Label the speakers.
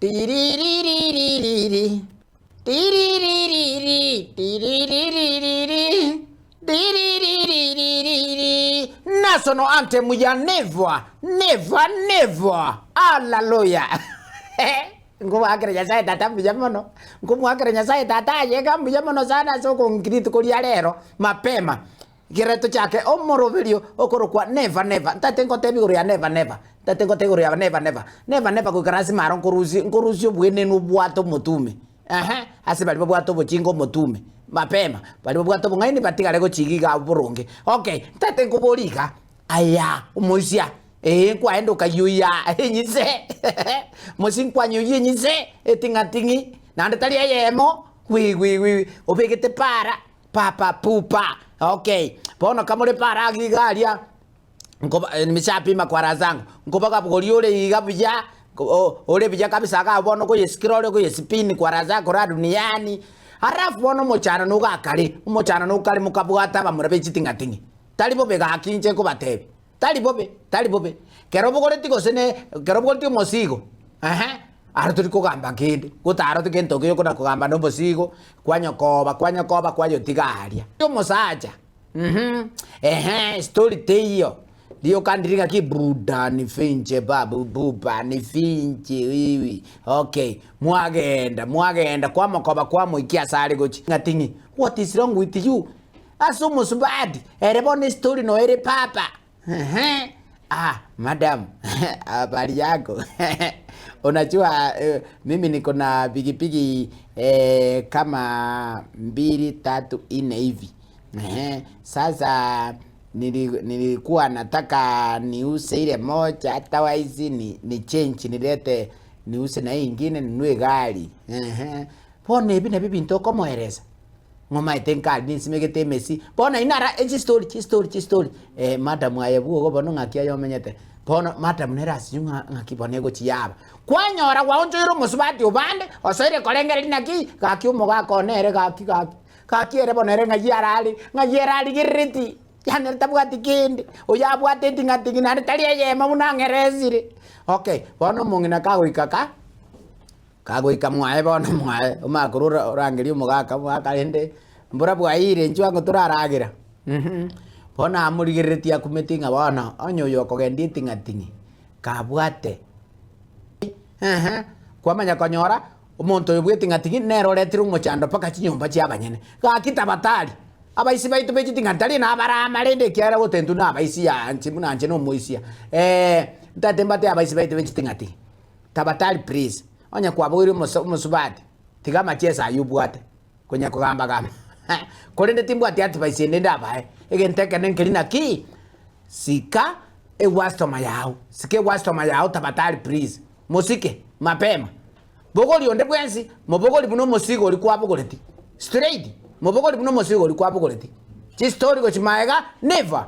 Speaker 1: Tiriririri. Tiriririri. Tiriririri. Tiriririri. National anthem ya never. Hallelujah. Ngumu akira nyasaye tata mbijamono. Ngumu akira nyasaye tata yega mbijamono sana soko ngiritu kulia lero mapema. Kireto chake omoroverio okorokwa never. Ntatengo tebi ya never. Ntatengo tegoro ya never. Never kukarasi maro nkoruzi obwene n'ubwato mutume. Asibali bwato bochingo mutume. Mapema. Bali bwato bungaini batigale ko chigiga burunge. Okay, ntatengo bolika. Aya, umusia. Kwaendo kayuya nyise. Mosinkwa nyuyi nyise etingatingi. Nande tali yemo. Wi. Obegete para. Papa pupa. Okay. Pono kamole para gigalia. Ngoba misapima kwa razangu. Ngoba kabugoli ole igabya. Ole bija kabisa akabona ko yeskirole ko yespini kwa razako ra duniani. Harafu bono mochana nugakali. Mochana nugakali mukabwata bamurabe chitingatingi. Talibo bega akinje ko batebe. Talibobe. Kerobo koletigo sene, kerobo koletigo mosigo. Aruturi kugamba kindi. Kutaro tikento kiyo kuna kugamba no mosigo. Kwanyo koba kwanyo tigaria. Yo mosaja. Story teyo. Dio kandiringa ki bruda ni finche babu buba ni finche wiwi. Okay, mwagenda kwa makoba kwa muikia sare gochi. Ngatingi. What is wrong with you? Asumu subadi. Erebone story no ere papa. Madam, habari yako. Unajua mimi niko na pikipiki kama 2, 3, 4 hivi. Sasa nilikuwa nataka niuse ile moja hata waizi ni change nilete niuse na hii nyingine ninunue gari. Pone hivi na bibi ntoko moereza. Ngoma itenka nisimegete mesi. Pona inara story. Madam ayebugo go bono ngakia yo menyete. Pona madam nerasi ngakibonego chiyaba. Kwanyora waonjoiro musubati ubande osoire kolengere linaki kaki umuga konere kaki ere bonere ngayerali giriti. Yana tabwati kindi. Oyabwate tingatingi na tali yema munangeresire. Okay, bono mungina kagoika mwae bono mwae umakurura orangeri umugaka mwakalende mbura bwaire nchwango turaragira bona amurigeretia kumetinga bona onyoyo kogendi tingatingi kabwate kwamanya konyora umuntu yobwe tingatingi nero letira umuchando paka chinyumba cyabanyene gakitabatari abaisi baitu bechi tingatari na bara marende kyara gotentu na abaisi ya munanje no muisia ntatembate abaisi baitu bechi tingatingi tabatari please onya kwa bwiri musubati tigama chesa ayubwate kunya kugamba kolende timbwati ati baisende ndabae egenteke nenkelina ki sika wastoma yao tabatari please musike mapema bogoli onde bwensi mobogoli buno musigo oli kwa bogoleti straight mobogoli buno musigo oli kwa bogoleti chi story go chimaega never